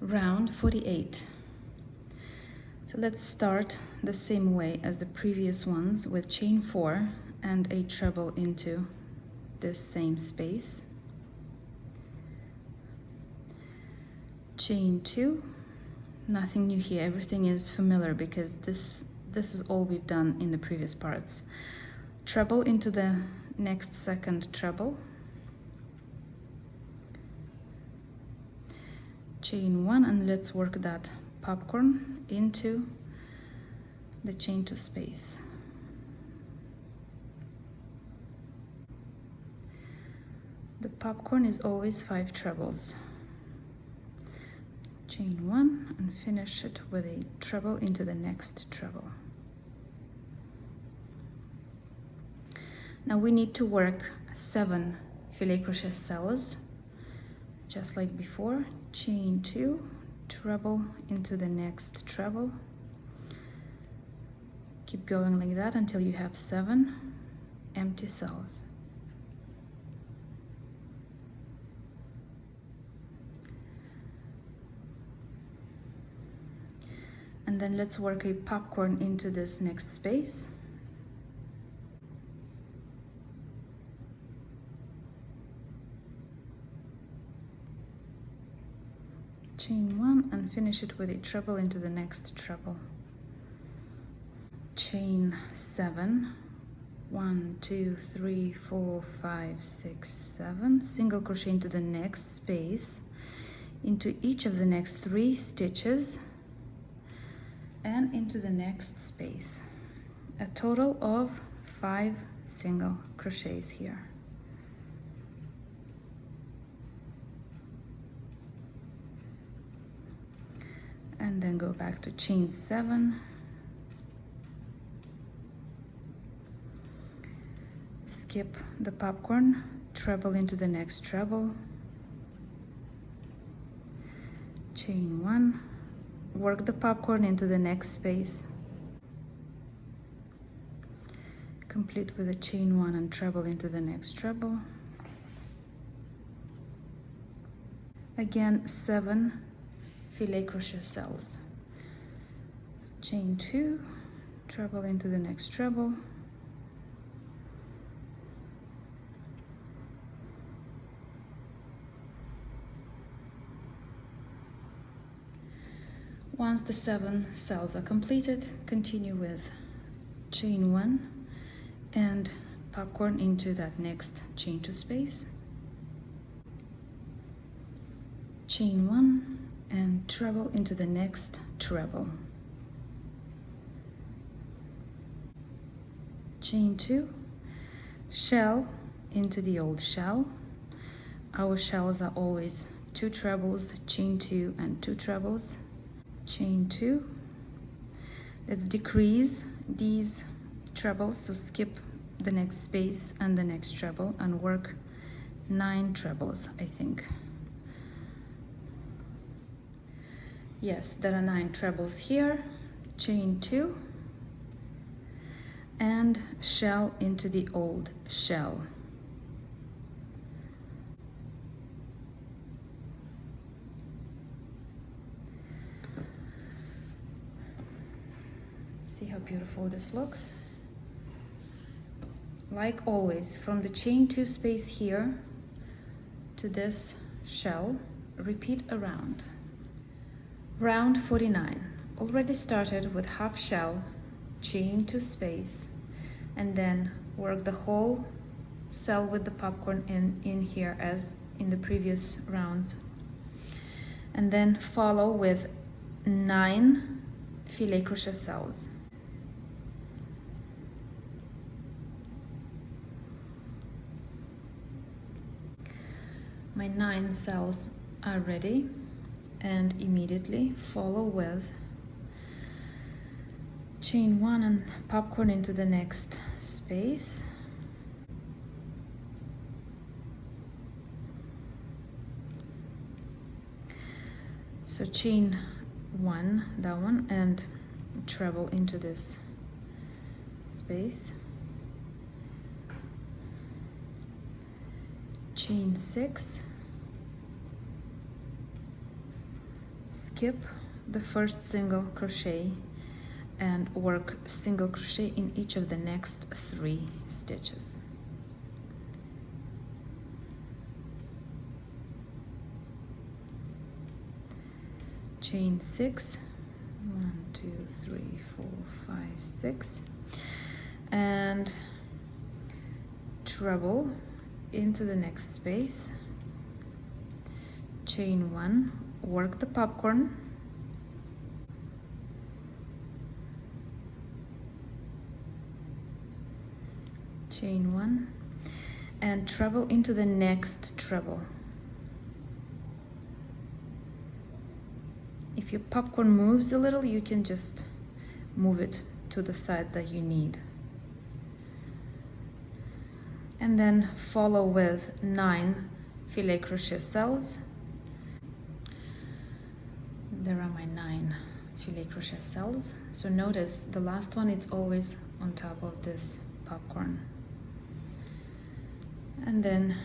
round 48. So let's start the same way as the previous ones with chain 4 and a treble into this same space. Chain 2, nothing new here, everything is familiar because this is all we've done in the previous parts. Treble into the next second treble, chain 1, and let's work that popcorn into the chain 2 space. The popcorn is always 5 trebles. Chain 1 and finish it with a treble into the next treble. Now we need to work 7 filet crochet cells, just like before. Chain 2, treble into the next treble. Keep going like that until you have 7 empty cells. And then let's work a popcorn into this next space. Chain 1 and finish it with a treble into the next treble. Chain 7, 1, 2, 3, 4, 5, 6, 7, single crochet into the next space, into each of the next 3 stitches, and into the next space. A total of 5 single crochets here. And then go back to chain 7, skip the popcorn, treble into the next treble, chain 1, work the popcorn into the next space, complete with a chain 1 and treble into the next treble. Again, 7 filet crochet cells. Chain 2, treble into the next treble, once the 7 cells are completed, continue with chain 1 and popcorn into that next chain 2 space, chain 1 and treble into the next treble, chain 2, shell into the old shell. Our shells are always 2 trebles, chain 2 and 2 trebles, chain 2. Let's decrease these trebles, so skip the next space and the next treble and work 9 trebles, I think. Yes, there are 9 trebles here. Chain 2 and shell into the old shell. See how beautiful this looks. Like always, from the chain 2 space here to this shell, repeat around. Round 49. Already started with half shell, chain 2 space, and then work the whole cell with the popcorn in here as in the previous rounds. And then follow with 9 filet crochet cells. My 9 cells are ready, and immediately follow with chain 1 and popcorn into the next space, so chain 1, that one, and treble into this space, chain 6, skip the first single crochet and work single crochet in each of the next 3 stitches. Chain 6, 1, 2, 3, 4, 5, 6, and treble into the next space, chain 1, work the popcorn, chain 1, and treble into the next treble. If your popcorn moves a little, you can just move it to the side that you need. And then follow with 9 filet crochet cells. There are my 9 filet crochet cells. So notice the last one, it's always on top of this popcorn. And then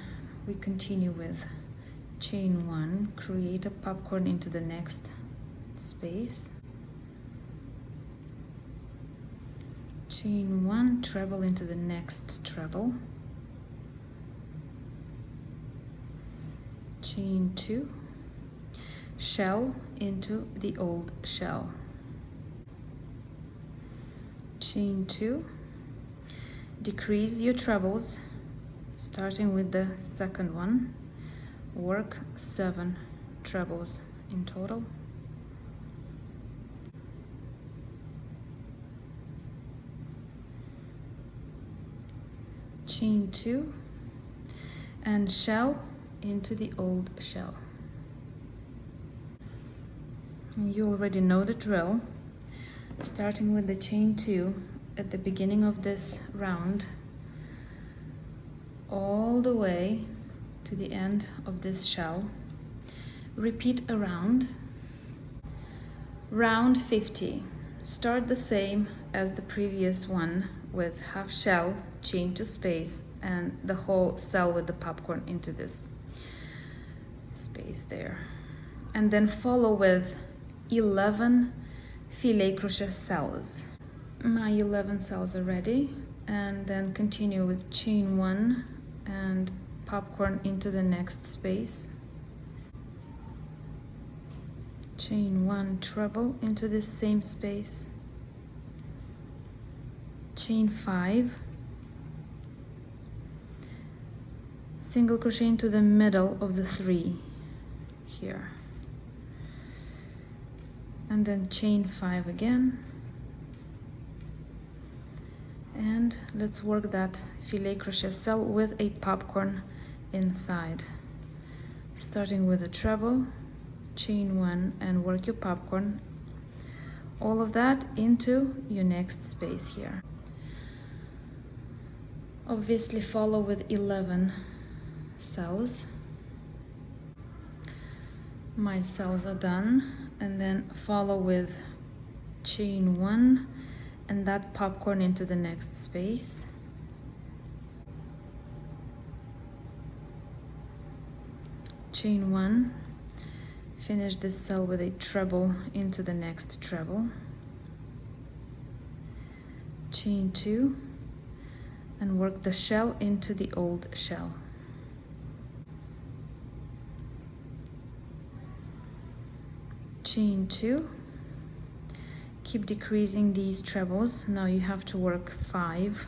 we continue with chain 1, create a popcorn into the next space, chain 1, treble into the next treble, chain 2, shell into the old shell, chain 2, decrease your trebles starting with the second one, work 7 trebles in total, chain 2, and shell into the old shell. You already know the drill. Starting with the chain 2 at the beginning of this round, all the way to the end of this shell, repeat around. Round 50. Start the same as the previous one with half shell, chain 2 space, and the whole cell with the popcorn into this space there. And then follow with 11 filet crochet cells. My 11 cells are ready, and then continue with chain 1 and popcorn into the next space, chain 1, treble into this same space, chain 5, single crochet into the middle of the 3 here, and then chain 5 again, and let's work that filet crochet cell with a popcorn inside, starting with a treble, chain 1, and work your popcorn, all of that into your next space here. Obviously follow with 11 cells. My cells are done, and then follow with chain 1 and that popcorn into the next space, chain 1, finish this cell with a treble into the next treble, chain 2, and work the shell into the old shell, chain 2, keep decreasing these trebles. Now you have to work 5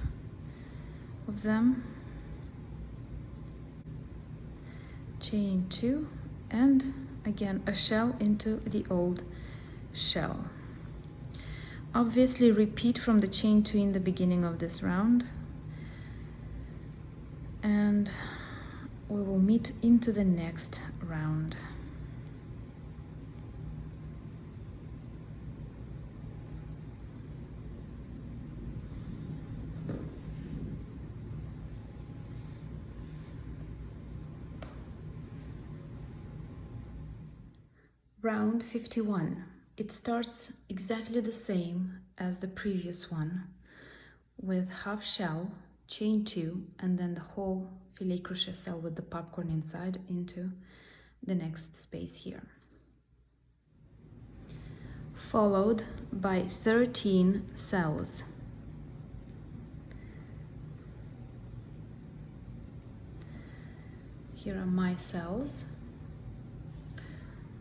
of them, chain 2, and again a shell into the old shell. Obviously repeat from the chain 2 in the beginning of this round, and we will meet into the next round. Round 51. It starts exactly the same as the previous one, with half shell, chain 2, and then the whole filet crochet cell with the popcorn inside into the next space here. followed by 13 cells. Here are my cells.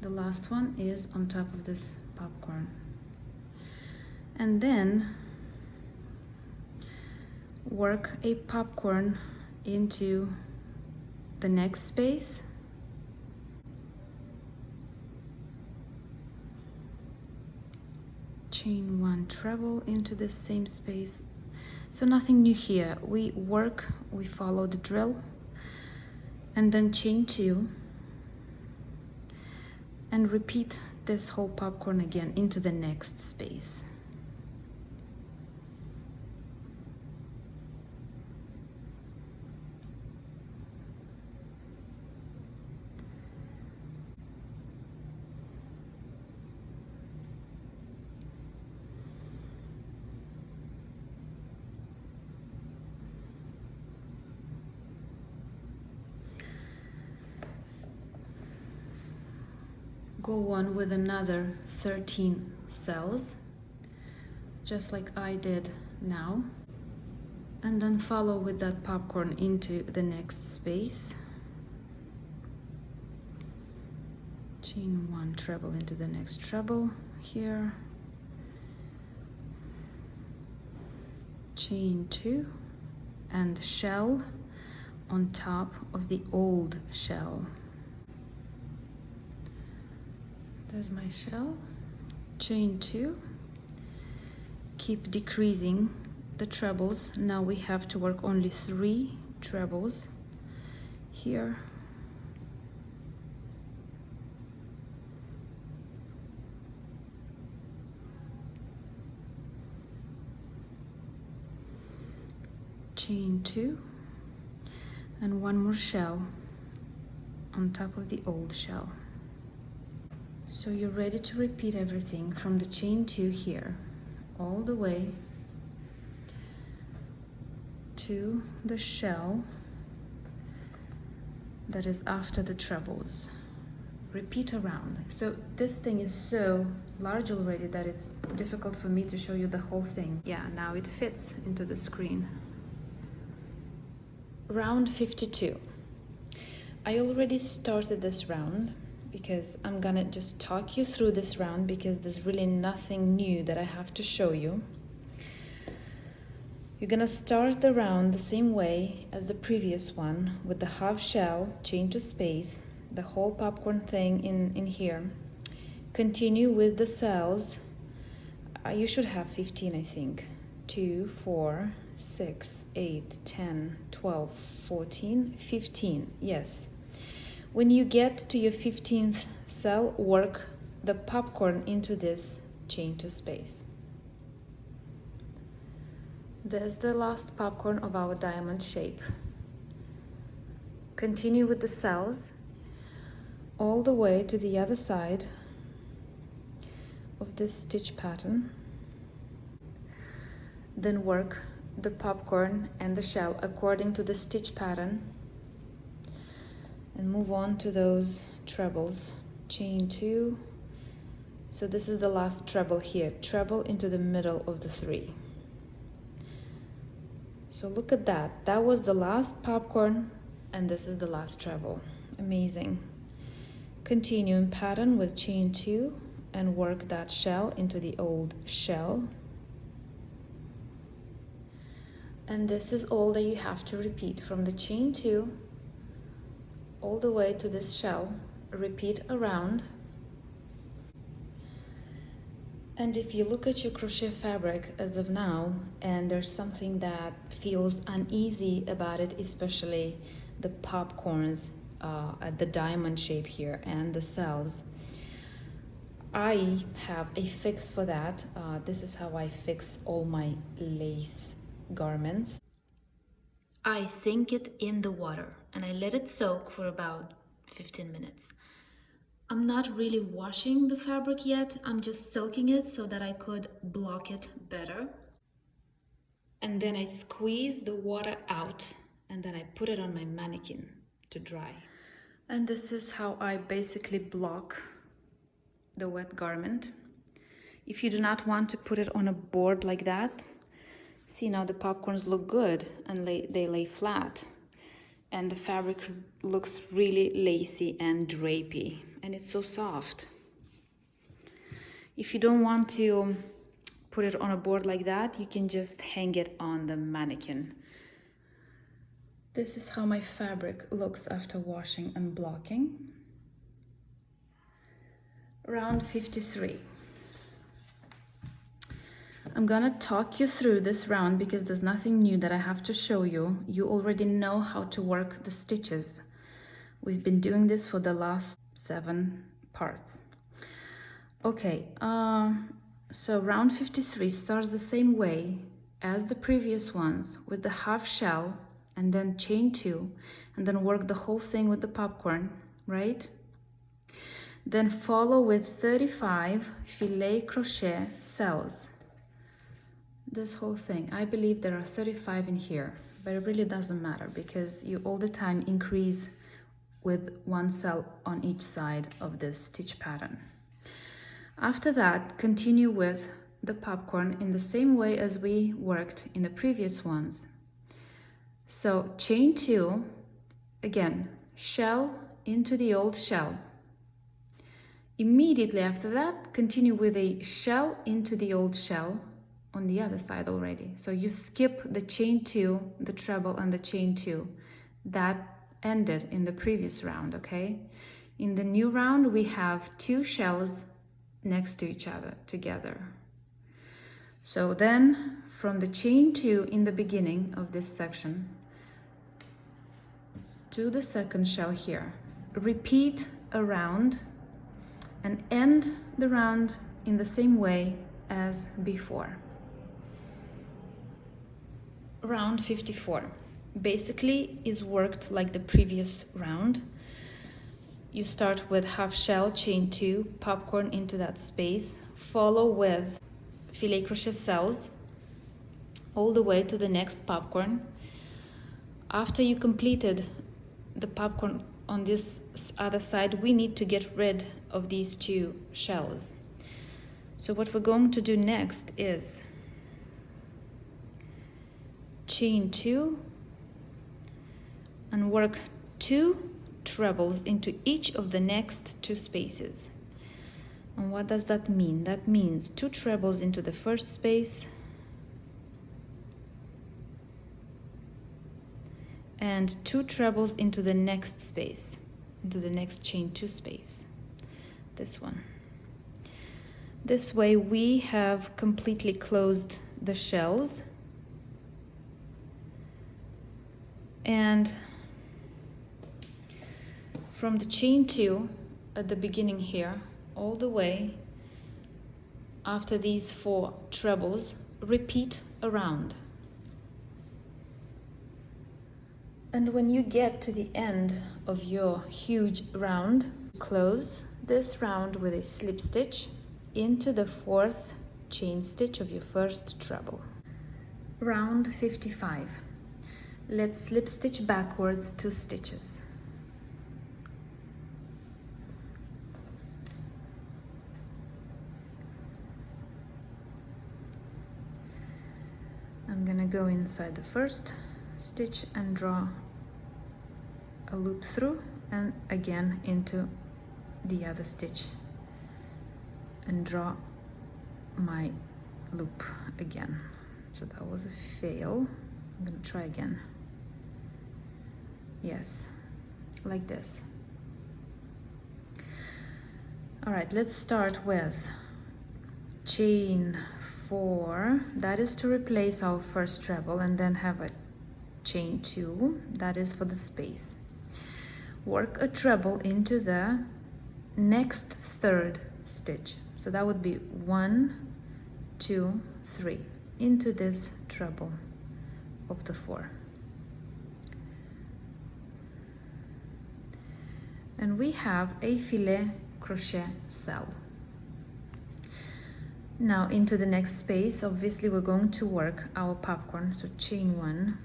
The last one is on top of this popcorn. And then work a popcorn into the next space. Chain 1 treble into the same space. So nothing new here. We follow the drill, and then chain 2 and repeat this whole popcorn again into the next space. Go on with another 13 cells, just like I did now, and then follow with that popcorn into the next space. Chain 1 treble into the next treble here, chain 2 and shell on top of the old shell. There's my shell. Chain 2, keep decreasing the trebles. Now we have to work only 3 trebles here. Chain 2 and 1 more shell on top of the old shell. So you're ready to repeat everything from the chain 2 here all the way to the shell that is after the trebles. Repeat around. So this thing is so large already that it's difficult for me to show you the whole thing. Yeah, now it fits into the screen. Round 52. I already started this round because I'm gonna just talk you through this round because there's really nothing new that I have to show you. You're gonna start the round the same way as the previous one with the half shell, chain to space, the whole popcorn thing in here. Continue with the cells. You should have 15, I think. 2, 4, 6, 8, 10, 12, 14, 15, yes. When you get to your 15th cell, work the popcorn into this chain to space. There's the last popcorn of our diamond shape. Continue with the cells all the way to the other side of this stitch pattern. Then work the popcorn and the shell according to the stitch pattern. And move on to those trebles. Chain 2. So this is the last treble here. Treble into the middle of the 3. So look at that. That was the last popcorn and this is the last treble. Amazing. Continue in pattern with chain 2 and work that shell into the old shell. And this is all that you have to repeat from the chain 2 all the way to this shell. Repeat around. And if you look at your crochet fabric as of now and there's something that feels uneasy about it, especially the popcorns at the diamond shape here and the cells, I have a fix for that. This is how I fix all my lace garments. I sink it in the water and I let it soak for about 15 minutes. I'm not really washing the fabric yet. I'm just soaking it so that I could block it better. And then I squeeze the water out and then I put it on my mannequin to dry. And this is how I basically block the wet garment. If you do not want to put it on a board like that, see, now the popcorns look good and they lay flat, and the fabric looks really lacy and drapey, and it's so soft. If you don't want to put it on a board like that, you can just hang it on the mannequin. This is how my fabric looks after washing and blocking. Round 53. I'm gonna talk you through this round because there's nothing new that I have to show you. You already know how to work the stitches. We've been doing this for the last 7 parts. Okay, so round 53 starts the same way as the previous ones, with the half shell and then chain 2 and then work the whole thing with the popcorn, right? Then follow with 35 filet crochet cells. This whole thing, I believe there are 35 in here, but it really doesn't matter because you all the time increase with 1 cell on each side of this stitch pattern. After that, continue with the popcorn in the same way as we worked in the previous ones. So chain 2, again, shell into the old shell. Immediately after that, continue with a shell into the old shell on the other side already. So you skip the chain 2, the treble and the chain 2. That ended in the previous round, okay? In the new round, we have 2 shells next to each other together. So then from the chain 2 in the beginning of this section to the second shell here, repeat a round and end the round in the same way as before. Round 54 basically is worked like the previous round. You start with half shell, chain 2, popcorn into that space, follow with filet crochet cells all the way to the next popcorn. After you completed the popcorn on this other side, we need to get rid of these 2 shells. So what we're going to do next is chain 2 and work 2 trebles into each of the next 2 spaces. And what does that mean? That means 2 trebles into the first space and 2 trebles into the next space, into the next chain 2 space, this one. This way we have completely closed the shells, and from the chain 2 at the beginning here all the way after these 4 trebles, repeat a round. And when you get to the end of your huge round, close this round with a slip stitch into the 4th chain stitch of your first treble. Round 55. Let's slip stitch backwards 2 stitches. I'm gonna go inside the first stitch and draw a loop through and again into the other stitch and draw my loop again. So that was a fail. I'm gonna try again. Yes, like this. All right, let's start with chain 4, that is to replace our first treble, and then have a chain 2, that is for the space. Work a treble into the next 3rd stitch. So that would be 1, 2, 3 into this treble of the 4. And we have a filet crochet cell. Now into the next space, obviously we're going to work our popcorn, so chain 1,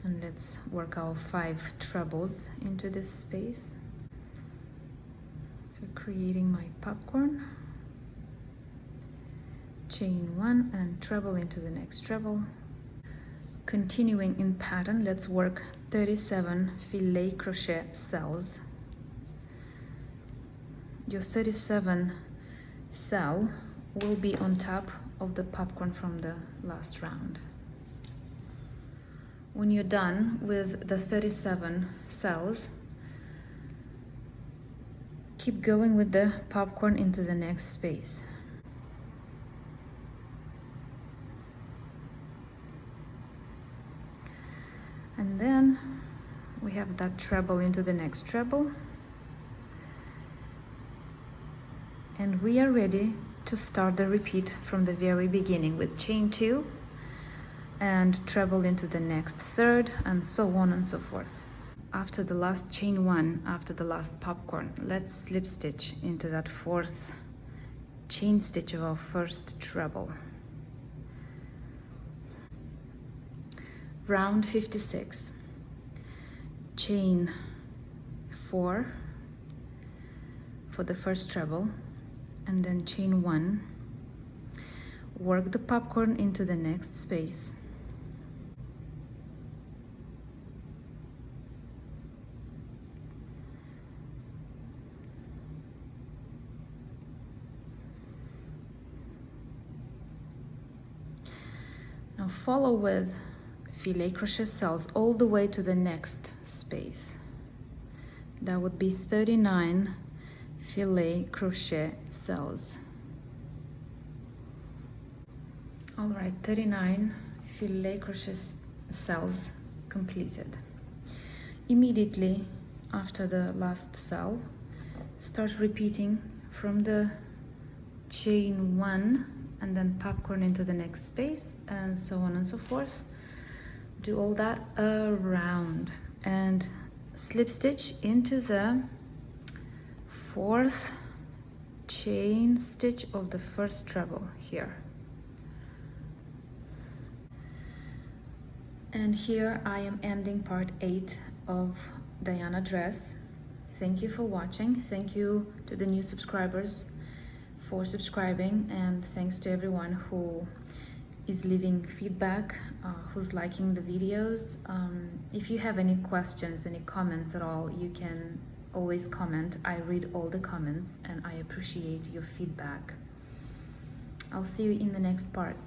and let's work our 5 trebles into this space. So creating my popcorn. chain 1 and treble into the next treble. Continuing in pattern, let's work 37 filet crochet cells. Your 37 cell will be on top of the popcorn from the last round. When you're done with the 37 cells, keep going with the popcorn into the next space. And then we have that treble into the next treble. And we are ready to start the repeat from the very beginning with chain 2 and treble into the next third, and so on and so forth. After the last chain 1, after the last popcorn, let's slip stitch into that 4th chain stitch of our first treble. Round 56, chain 4 for the first treble, and then chain 1, work the popcorn into the next space. Now follow with filet crochet cells all the way to the next space. That would be 39 filet crochet cells. All right, 39 filet crochet cells completed. Immediately after the last cell, start repeating from the chain 1 and then popcorn into the next space, and so on and so forth. Do all that around and slip stitch into the 4th chain stitch of the first treble here. And here I am ending part 8 of Diana dress. Thank you for watching. Thank you to the new subscribers for subscribing, and thanks to everyone who is leaving feedback, who's liking the videos. If you have any questions, any comments at all, you can always comment. I read all the comments and I appreciate your feedback. I'll see you in the next part.